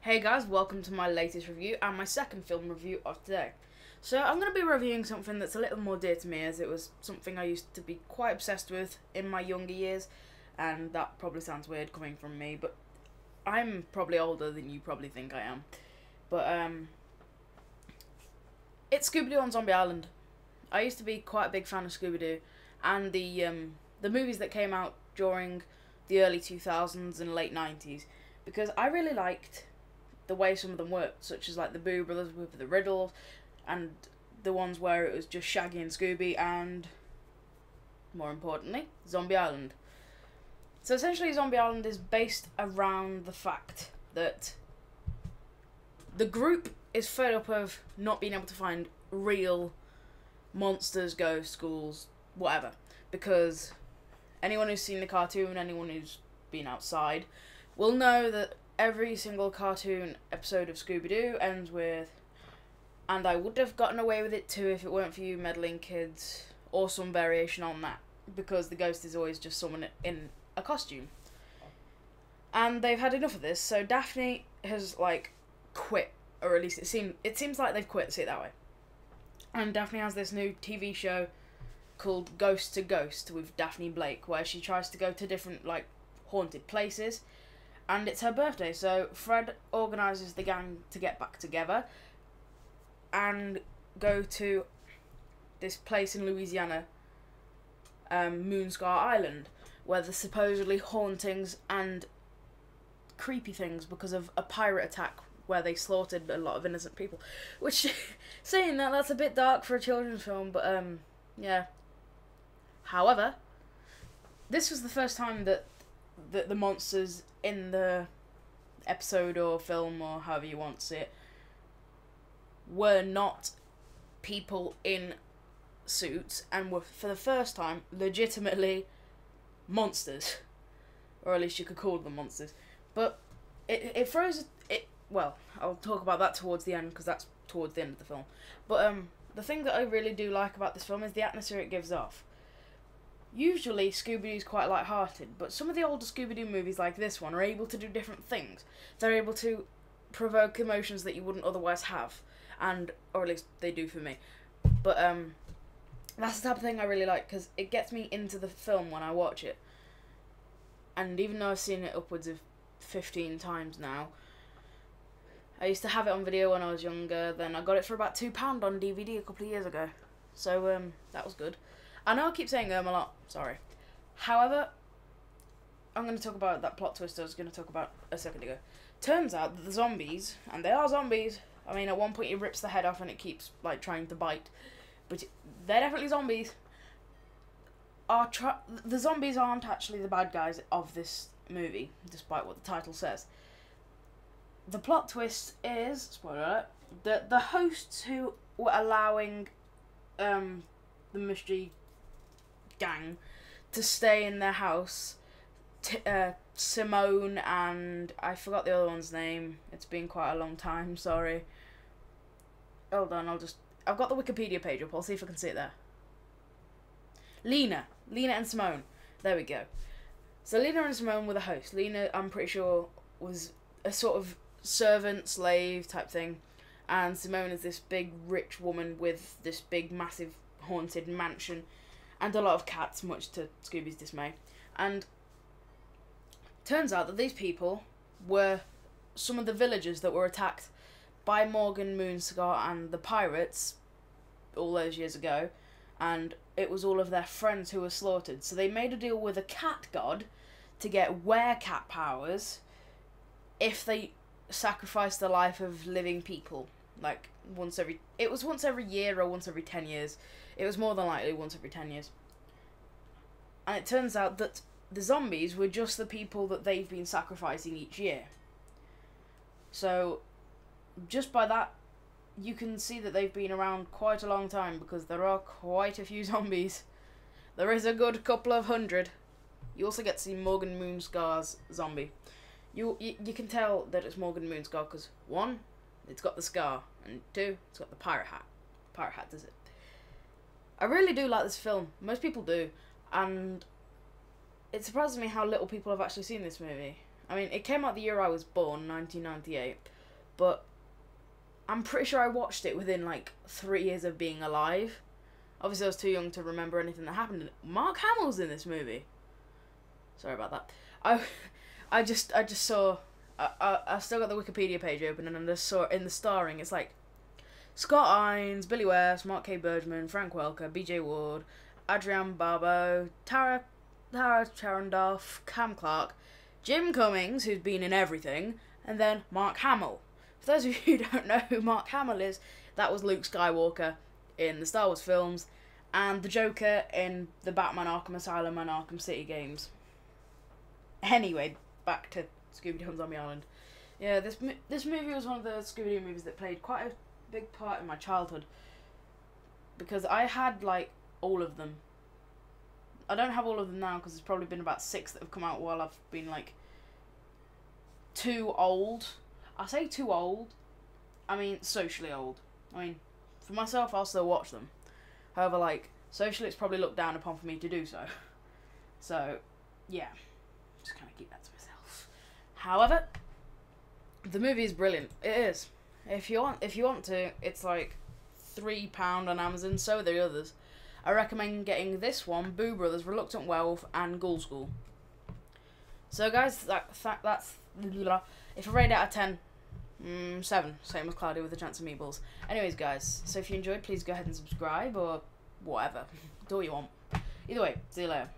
Hey guys, welcome to my latest review and my second film review of today. So I'm going to be reviewing something that's a little more dear to me, as it was something I used to be quite obsessed with in my younger years, and that probably sounds weird coming from me, but I'm probably older than you probably think I am. But it's Scooby-Doo on Zombie Island. I used to be quite a big fan of Scooby-Doo and the movies that came out during the early 2000s and late 90s, because I really liked the way some of them worked, such as like the Boo Brothers with the riddles, and the ones where it was just Shaggy and Scooby, and more importantly, Zombie Island. So essentially, Zombie Island is based around the fact that the group is fed up of not being able to find real monsters, ghosts, ghouls, whatever, because anyone who's seen the cartoon, anyone who's been outside, will know that every single cartoon episode of Scooby-Doo ends with, "And I would have gotten away with it too if it weren't for you meddling kids," or some variation on that, because the ghost is always just someone in a costume. And they've had enough of this, so Daphne has quit, or at least it seems like they've quit, say it that way. And Daphne has this new TV show called Ghost to Ghost with Daphne Blake, where she tries to go to different haunted places. And it's her birthday, so Fred organises the gang to get back together and go to this place in Louisiana, Moonscar Island, where there's supposedly hauntings and creepy things because of a pirate attack where they slaughtered a lot of innocent people. Which, saying that's a bit dark for a children's film, but yeah. However, this was the first time that the monsters in the episode or film, or however you want to see it, were not people in suits, and were for the first time legitimately monsters, or at least you could call them monsters. But it throws it. Well, I'll talk about that towards the end, because that's towards the end of the film. But the thing that I really do like about this film is the atmosphere it gives off. Usually, Scooby-Doo's quite light-hearted, but some of the older Scooby-Doo movies, like this one, are able to do different things. They're able to provoke emotions that you wouldn't otherwise have, or at least they do for me. But that's the type of thing I really like, because it gets me into the film when I watch it. And even though I've seen it upwards of 15 times now, I used to have it on video when I was younger, then I got it for about £2 on DVD a couple of years ago. So that was good. I know I keep saying a lot, sorry. However, I'm going to talk about that plot twist I was going to talk about a second ago. Turns out that the zombies, and they are zombies, I mean at one point he rips the head off and it keeps trying to bite, but they're definitely zombies. The zombies aren't actually the bad guys of this movie, despite what the title says. The plot twist is, spoiler alert, that the hosts who were allowing the mystery gang to stay in their house, Simone and I forgot the other one's name. It's been quite a long time, sorry. Hold on, I've got the Wikipedia page up, I'll see if I can see it there. Lena and Simone. There we go. So Lena and Simone were the hosts. Lena, I'm pretty sure, was a sort of servant, slave type thing, and Simone is this big rich woman with this big massive haunted mansion and a lot of cats, much to Scooby's dismay. And turns out that these people were some of the villagers that were attacked by Morgan Moonscar and the pirates all those years ago, and it was all of their friends who were slaughtered. So they made a deal with a cat god to get werecat powers if they sacrificed the life of living people. Once every year or once every 10 years. It was more than likely once every 10 years. And it turns out that the zombies were just the people that they've been sacrificing each year. So, just by that, you can see that they've been around quite a long time, because there are quite a few zombies. There is a good couple of hundred. You also get to see Morgan Moonscar's zombie. You can tell that it's Morgan Moonscar because, one, it's got the scar, and two, it's got the pirate hat. Pirate hat does it. I really do like this film. Most people do, and it surprises me how little people have actually seen this movie. I mean, it came out the year I was born, 1998, but I'm pretty sure I watched it within like 3 years of being alive. Obviously, I was too young to remember anything that happened. Mark Hamill's in this movie. Sorry about that. I just saw. I still got the Wikipedia page open, and I just saw in the starring. It's like Scott Innes, Billy West, Mark K. Bergman, Frank Welker, B.J. Ward, Adrian Barbeau, Tara Charandolph, Cam Clark, Jim Cummings, who's been in everything, and then Mark Hamill. For those of you who don't know who Mark Hamill is, that was Luke Skywalker in the Star Wars films, and the Joker in the Batman Arkham Asylum and Arkham City games. Anyway, back to Scooby-Doo on Zombie Island. Yeah, this movie was one of the Scooby-Doo movies that played quite a big part in my childhood, because I had, like, all of them. I don't have all of them now, because there's probably been about 6 that have come out while I've been, like, too old. I say too old, I mean socially old. I mean, for myself, I'll still watch them. However, like, socially it's probably looked down upon for me to do so. So, yeah. Just kind of keep that to myself. However, the movie is brilliant. It is. If you want to, it's like £3 on Amazon. So are the others. I recommend getting this one, Boo Brothers, Reluctant Werewolf, and Ghoul School. So guys, that's if I rate it out of 10, 7, same as Cloudy with a Chance of Meatballs. Anyways, guys, so if you enjoyed, please go ahead and subscribe or whatever. Do what you want. Either way, see you later.